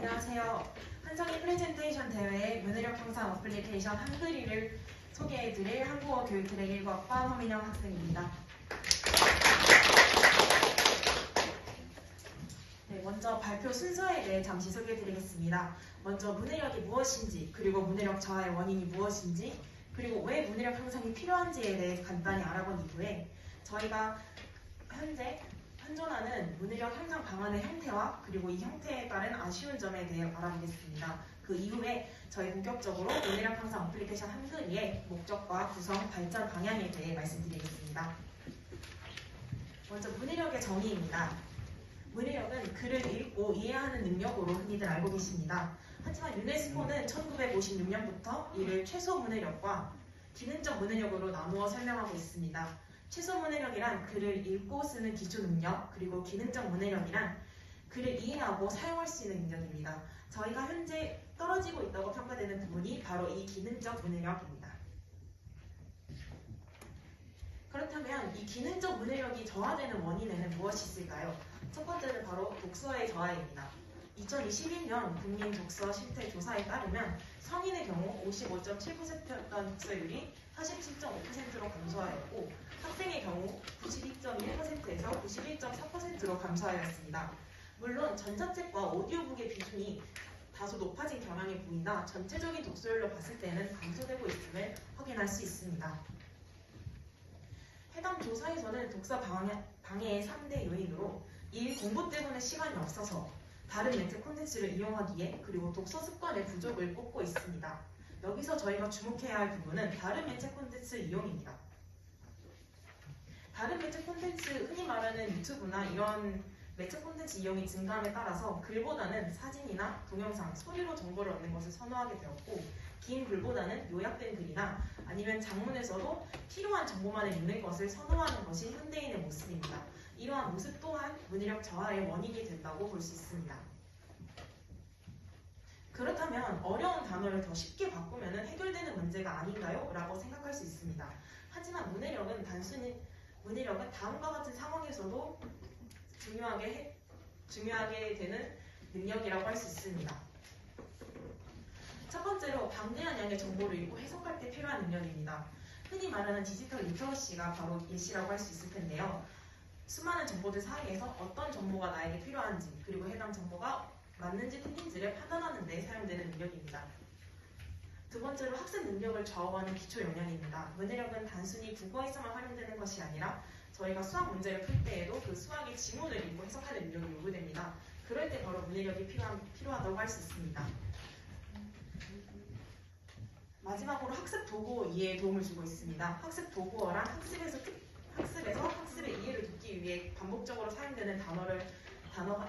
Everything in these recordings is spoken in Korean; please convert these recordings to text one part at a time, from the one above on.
안녕하세요. 한성희 프레젠테이션 대회의 문해력 향상 어플리케이션 한글이를 소개해드릴 한국어 교육 트랙 1과과 허민영 학생입니다. 네, 먼저 발표 순서에 대해 잠시 소개해드리겠습니다. 먼저 문해력이 무엇인지, 그리고 문해력 저하의 원인이 무엇인지, 그리고 왜 문해력 향상이 필요한지에 대해 간단히 알아본 이후에 저희가 현재 현존하는 문해력 향상 방안의 형태와 그리고 이 형태에 따른 아쉬운 점에 대해 알아보겠습니다. 그 이후에 저희 본격적으로 문해력 향상 어플리케이션 한글이의 목적과 구성, 발전 방향에 대해 말씀드리겠습니다. 먼저 문해력의 정의입니다. 문해력은 글을 읽고 이해하는 능력으로 흔히들 알고 계십니다. 하지만 유네스코는 1956년부터 이를 최소 문해력과 기능적 문해력으로 나누어 설명하고 있습니다. 최소 문해력이란 글을 읽고 쓰는 기초 능력, 그리고 기능적 문해력이란 글을 이해하고 사용할 수 있는 능력입니다. 저희가 현재 떨어지고 있다고 평가되는 부분이 바로 이 기능적 문해력입니다. 그렇다면 이 기능적 문해력이 저하되는 원인에는 무엇이 있을까요? 첫 번째는 바로 독서의 저하입니다. 2021년 국민 독서 실태 조사에 따르면 성인의 경우 55.7%였던 독서율이 47.5%로 감소하였고 학생의 경우 92.1%에서 91.4%로 감소하였습니다. 물론 전자책과 오디오북의 비중이 다소 높아진 경향이 보이나 전체적인 독서율로 봤을 때는 감소되고 있음을 확인할 수 있습니다. 해당 조사에서는 독서 방해의 3대 요인으로 1. 공부 때문에 시간이 없어서 다른 매체 콘텐츠를 이용하기에 그리고 독서 습관의 부족을 꼽고 있습니다. 여기서 저희가 주목해야 할 부분은 다른 매체 콘텐츠 이용입니다. 다른 매체 콘텐츠, 흔히 말하는 유튜브나 이런 매체 콘텐츠 이용이 증가함에 따라서 글보다는 사진이나 동영상, 소리로 정보를 얻는 것을 선호하게 되었고 긴 글보다는 요약된 글이나 아니면 장문에서도 필요한 정보만을 읽는 것을 선호하는 것이 현대인의 모습입니다. 이러한 모습 또한 문해력 저하의 원인이 된다고 볼 수 있습니다. 그렇다면 어려운 단어를 더 쉽게 바꾸면 해결되는 문제가 아닌가요? 라고 생각할 수 있습니다. 하지만 문해력은 다음과 같은 상황에서도 중요하게 되는 능력이라고 할 수 있습니다. 첫 번째로 방대한 양의 정보를 읽고 해석할 때 필요한 능력입니다. 흔히 말하는 디지털 리터러시가 바로 예시라고 할 수 있을 텐데요. 수많은 정보들 사이에서 어떤 정보가 나에게 필요한지 그리고 해당 정보가 맞는지 틀린지를 판단하는 데 사용되는 능력입니다. 두 번째로 학습 능력을 좌우하는 기초 역량입니다. 문해력은 단순히 국어에서만 활용되는 것이 아니라 저희가 수학 문제를 풀 때에도 그 수학의 지문을 읽고 해석하는 능력이 요구됩니다. 그럴 때 바로 문해력이 필요하다고 할 수 있습니다. 마지막으로 학습 도구 이해에 도움을 주고 있습니다. 학습 도구어란 학습에서 학습의 이해를 돕기 위해 반복적으로 사용되는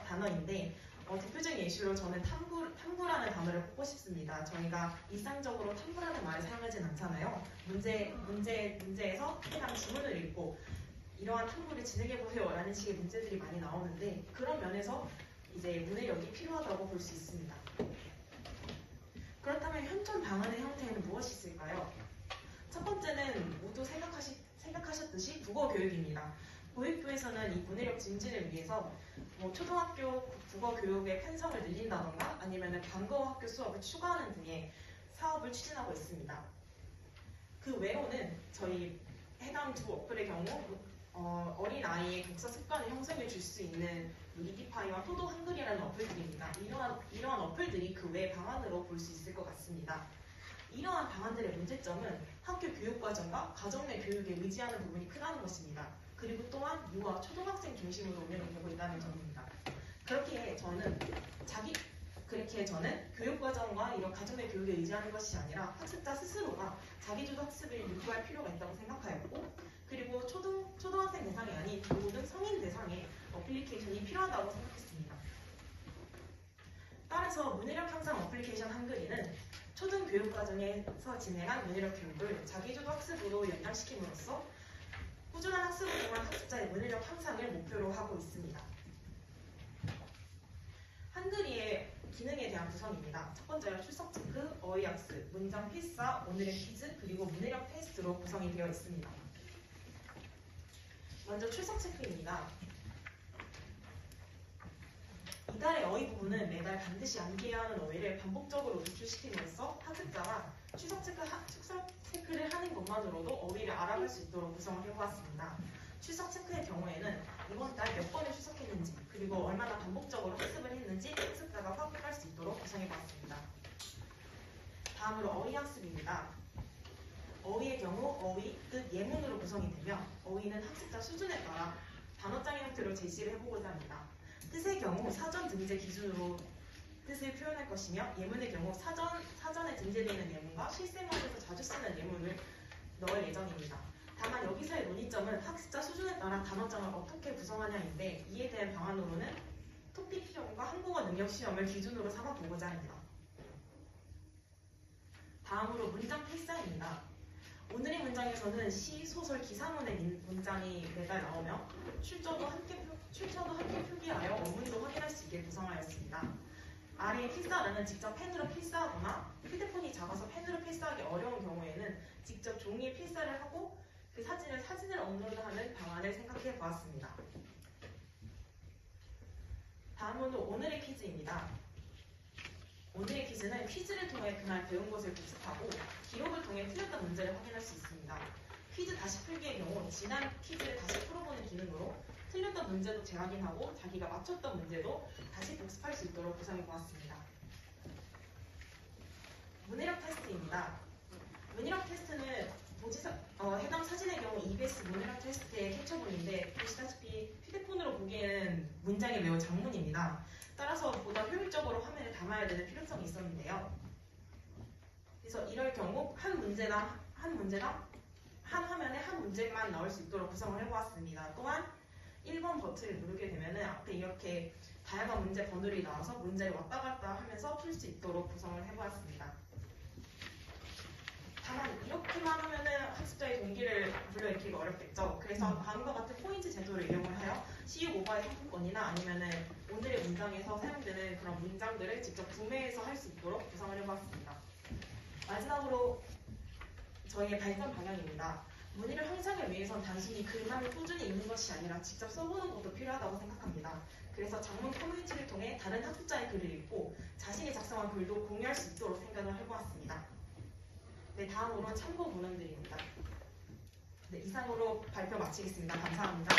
단어인데 대표적인 예시로 저는 탐구라는 단어를 꼽고 싶습니다. 저희가 일상적으로 탐구라는 말을 사용하진 않잖아요. 문제에서 해당 지문을 읽고 이러한 탐구를 진행해보세요 라는 식의 문제들이 많이 나오는데 그런 면에서 이제 문해력이 필요하다고 볼 수 있습니다. 그렇다면 현존 방안의 형태에는 무엇이 있을까요? 첫 번째는 모두 생각하셨듯이 국어 교육입니다. 보육부에서는 이 문해력 증진을 위해서 초등학교 국어 교육의 편성을 늘린다던가 아니면 방과후 학교 수업을 추가하는 등의 사업을 추진하고 있습니다. 그 외로는 저희 해당 두 어플의 경우 어린 아이의 독서 습관을 형성해 줄 수 있는 위키파이와 토도 한글이라는 어플들입니다. 이러한 어플들이 그 외 방안으로 볼 수 있을 것 같습니다. 이러한 방안들의 문제점은 학교 교육과정과 가정 내 교육에 의지하는 부분이 크다는 것입니다. 그리고 또한 유아, 초등학생 중심으로 운영이 되고 있다는 점입니다. 그렇게 저는 교육과정과 이런 가정 내 교육에 의지하는 것이 아니라 학습자 스스로가 자기주도 학습을 요구할 필요가 있다고 생각하였고 그리고 초등학생 대상이 아닌 모든 성인 대상의 어플리케이션이 필요하다고 생각했습니다. 따라서 문해력 향상 어플리케이션 한글이는 초등교육과정에서 진행한 문해력 교육을 자기주도 학습으로 연장시킴으로써 꾸준한 학습을 통한 학습자의 문해력 향상을 목표로 하고 있습니다. 한글이의 기능에 대한 구성입니다. 첫 번째로 출석 체크, 어휘 학습, 문장 필사, 오늘의 퀴즈, 그리고 문해력 테스트로 구성이 되어 있습니다. 먼저 출석 체크입니다. 이달의 어휘 부분은 매달 반드시 암기해야 하는 어휘를 반복적으로 노출시킴으로써 학습자가 추석 체크를 하는 것만으로도 어휘를 알아갈 수 있도록 구성을 해보았습니다. 추석 체크의 경우에는 이번 달 몇 번을 추석했는지 그리고 얼마나 반복적으로 학습을 했는지 학습자가 확인할 수 있도록 구성해보았습니다. 다음으로 어휘 학습입니다. 어휘의 경우 어휘, 뜻, 예문으로 구성이 되며 어휘는 학습자 수준에 따라 단어장의 형태로 제시를 해보고자 합니다. 뜻의 경우 사전 등재 기준으로 뜻을 표현할 것이며 예문의 경우 사전에 등재되어 있는 예문과 실생활에서 자주 쓰는 예문을 넣을 예정입니다. 다만 여기서의 논의점은 학습자 수준에 따라 단어장을 어떻게 구성하냐인데 이에 대한 방안으로는 토픽 시험과 한국어 능력 시험을 기준으로 삼아보고자 합니다. 다음으로 문장 필사입니다. 오늘의 문장에서는 시, 소설, 기사문의 문장이 매달 나오며 출처도 함께 표기하여 어문도 확인할 수 있게 구성하였습니다. 아래의 필사란은 직접 펜으로 필사하거나 휴대폰이 작아서 펜으로 필사하기 어려운 경우에는 직접 종이에 필사를 하고 그 사진을 업로드하는 방안을 생각해 보았습니다. 다음으로 오늘의 퀴즈입니다. 오늘의 퀴즈는 퀴즈를 통해 그날 배운 것을 복습하고 기록을 통해 틀렸던 문제를 확인할 수 있습니다. 퀴즈 다시 풀기의 경우 지난 퀴즈를 다시 풀어보는 기능으로 틀렸던 문제도 재확인하고 자기가 맞췄던 문제도 다시 복습할 수 있도록 구성해보았습니다. 문해력 테스트입니다. 문해력 테스트는 해당 사진의 경우 EBS 문해력 테스트의 캡처본인데 보시다시피 휴대폰으로 보기에는 문장이 매우 장문입니다. 따라서 보다 효율적으로 화면에 담아야 되는 필요성이 있었는데요. 그래서 이럴 경우 한 화면에 한 문제만 나올 수 있도록 구성을 해보았습니다. 또한 1번 버튼을 누르게 되면 앞에 이렇게 다양한 문제 번호들이 나와서 문제를 왔다 갔다 하면서 풀 수 있도록 구성을 해보았습니다. 다만 이렇게만 하면은 학습자의 동기를 불러일으키기 어렵겠죠. 그래서 다음과 같은 포인트 제도를 이용을 하여 CU 모바일 상품권이나 아니면은 오늘의 문장에서 사용되는 그런 문장들을 직접 구매해서 할 수 있도록 구성을 해보았습니다. 마지막으로 저희의 발전 방향입니다. 문의를 향상을 위해선 단순히 글만을 꾸준히 읽는 것이 아니라 직접 써보는 것도 필요하다고 생각합니다. 그래서 장문 커뮤니티를 통해 다른 학습자의 글을 읽고 자신이 작성한 글도 공유할 수 있도록 생각을 해보았습니다. 네, 다음으로 참고 문헌들입니다. 네, 이상으로 발표 마치겠습니다. 감사합니다.